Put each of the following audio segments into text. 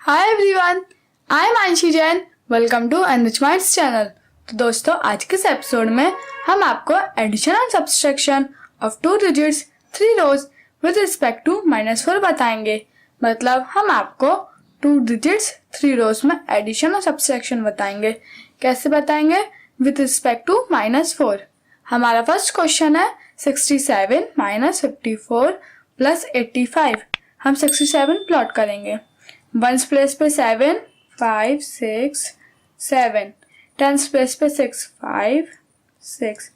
Hi everyone, I am Anshi Jain. Welcome to enrich channel. तो दोस्तों, आज के इस एपिसोड में हम आपको addition and subtraction of 2 digits 3 rows with respect to -4 बताएंगे। मतलब हम आपको 2 डिजिट्स 3 रोज में एडिशन और सब्सट्रैक्शन बताएंगे। कैसे बताएंगे? With respect to -4। हमारा फर्स्ट क्वेश्चन है 67 -54 + 85। हम 67 प्लॉट करेंगे। वंस प्लेस पे 7, 5, 6, 7। टेंस प्लेस पे 6, 5, 6।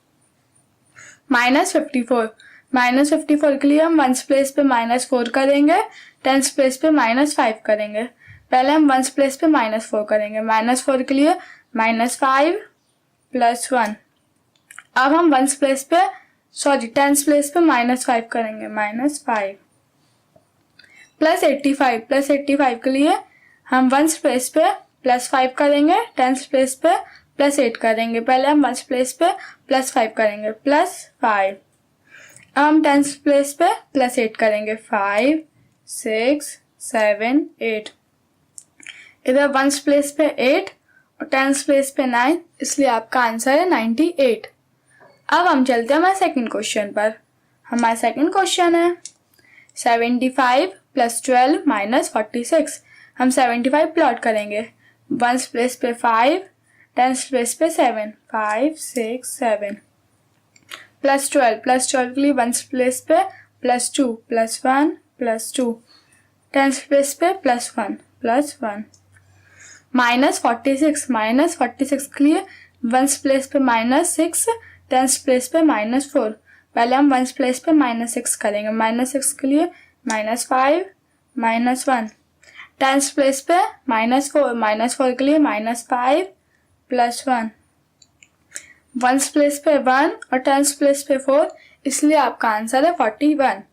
-54 -54 के लिए हम वंस प्लेस पे -4 करेंगे, टेंस प्लेस पे -5 करेंगे। पहले हम वंस प्लेस पे -4 करेंगे। -4 के लिए -5 + 1। अब हम वंस प्लेस पे टेंस प्लेस पे -5 करेंगे, -5 + 85 के लिए हम वंस प्लेस पे +5 करेंगे, टेंस प्लेस पे +8 करेंगे। पहले हम वंस प्लेस पे +5 करेंगे, +5। अब हम टेंस प्लेस पे +8 करेंगे, 5, 6, 7, 8। इधर वंस प्लेस पे 8 और टेंस प्लेस पे 9, इसलिए आपका आंसर है 98। अब हम चलते हैं हमारे सेकंड क्वेश्चन पर। हमारा सेकंड क्वेश्चन है 75 + 12 - 46। हम 75 प्लॉट करेंगे। वंस प्लेस पे 5, टेंस प्लेस पे 7, 5, 6, 7 + 12 के लिए वंस प्लेस पे +2, +1, +2। टेंस प्लेस पे +1, +1। -46 के लिए वंस प्लेस पे -6, टेंस प्लेस पे -4। पहले हम वंस प्लेस पे -6 करेंगे। -6 के लिए -5, -1। टेंस प्लेस पे -4 के लिए -5 + 1। वंस प्लेस पे 1 और टेंस प्लेस पे 4, इसलिए आपका आंसर है 41।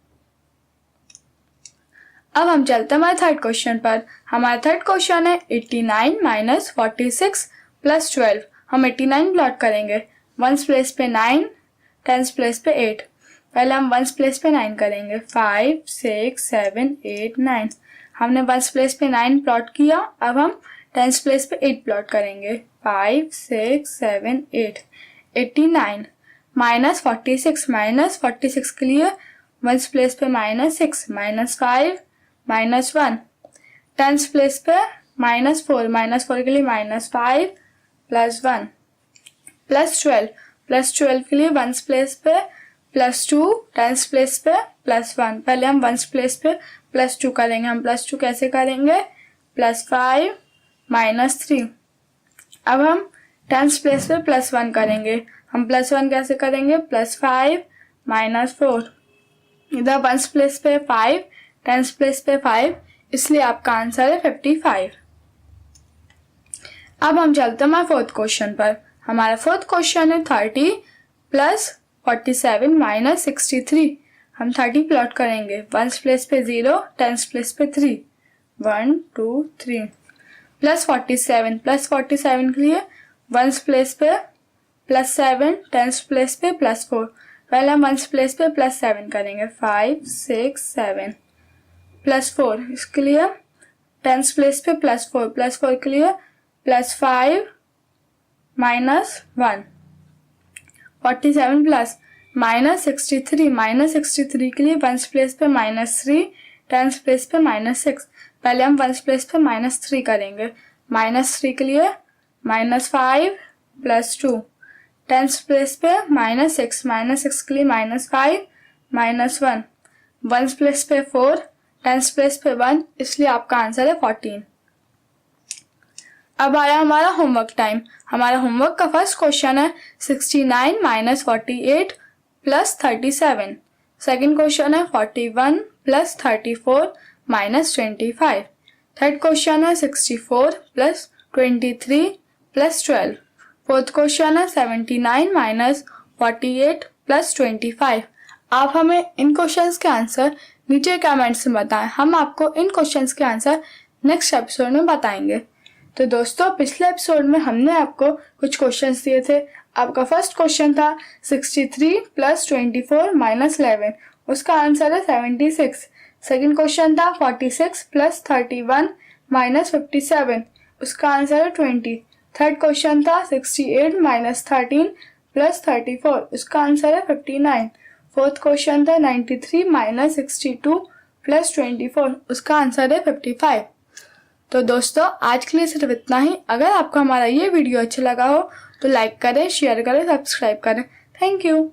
अब हम चलते हैं हमारे थर्ड क्वेश्चन पर। हमारा थर्ड क्वेश्चन है 89 - 46 + 12। हम 89 प्लॉट करेंगे। वंस प्लेस पे 9, टेंस प्लेस पे 8। पहले हम वंस प्लेस पे 9 करेंगे, 5, 6, 7, 8, 9। हमने वंस प्लेस पे 9 प्लॉट किया। अब हम टेंस प्लेस पे 8 प्लॉट करेंगे, 5, 6, 7, 8। 89 -46 के लिए वंस प्लेस पे -6, -5, -1। टेंस प्लेस पे -4 के लिए -5 + 1 + 12 के लिए वंस प्लेस पे +2, टेंस प्लेस पे +1। पहले हम वंस प्लेस पे +2 करेंगे। हम +2 कैसे करेंगे? +5 -3। अब हम टेंस प्लेस पे +1 करेंगे। हम +1 कैसे करेंगे? +5 -4। इधर वंस प्लेस पे 5, टेंस प्लेस पे 5, इसलिए आपका आंसर है 55। अब हम चलते हैं हमारे फोर्थ क्वेश्चन पर। हमारा फोर्थ क्वेश्चन है 30 + 47 - 63। हम 30 प्लॉट करेंगे। वंस प्लेस पे 0, टेंस प्लेस पे 3, 1, 2, 3 + 47 के लिए वंस प्लेस पे +7, टेंस प्लेस पे +4। पहले हम वंस प्लेस पे +7 करेंगे, 5, 6, 7 +4। इसके लिए टेंस प्लेस पे +4 के लिए +5 -1। 47 प्लस -63 के लिए वंस प्लेस पे -3, टेंस प्लेस पे -6। पहले हम वंस प्लेस पे -3 करेंगे। -3 के लिए -5 + 2। टेंस प्लेस पे -6 के लिए -5 -1। वंस प्लेस पे 4, टेंस प्लेस पे 1, इसलिए आपका आंसर है 14। अब आया हमारा होमवर्क टाइम। हमारा होमवर्क का फर्स्ट क्वेश्चन है 69 - 48 + 37। सेकंड क्वेश्चन है 41 + 34 - 25। थर्ड क्वेश्चन है 64 + 23 + 12। फोर्थ क्वेश्चन है 79 - 48 + 25। आप हमें इन क्वेश्चंस के आंसर नीचे कमेंट्स में बताएं। हम आपको इन क्वेश्चंस के आंसर नेक्स्ट एपिसोड में बताएंगे। तो दोस्तों, पिछले एपिसोड में हमने आपको कुछ क्वेश्चंस दिए थे। आपका फर्स्ट क्वेश्चन था 63 + 24 - 11। उसका आंसर है 76। सेकंड क्वेश्चन था 46 + 31 माइनस 57, उसका आंसर है 20। थर्ड क्वेश्चन था 68 माइनस 13 प्लस 34, उसका आंसर है 59। फोर्थ क्वेश्चन था 93 माइनस 62 प्लस 24, उसका आंसर है 55। तो दोस्तों आज के लिए सिर्फ इतना ही। अगर आपको हमारा ये वीडियो अच्छा लगा हो तो लाइक करें, शेयर करें, सब्सक्राइब करें। Thank you.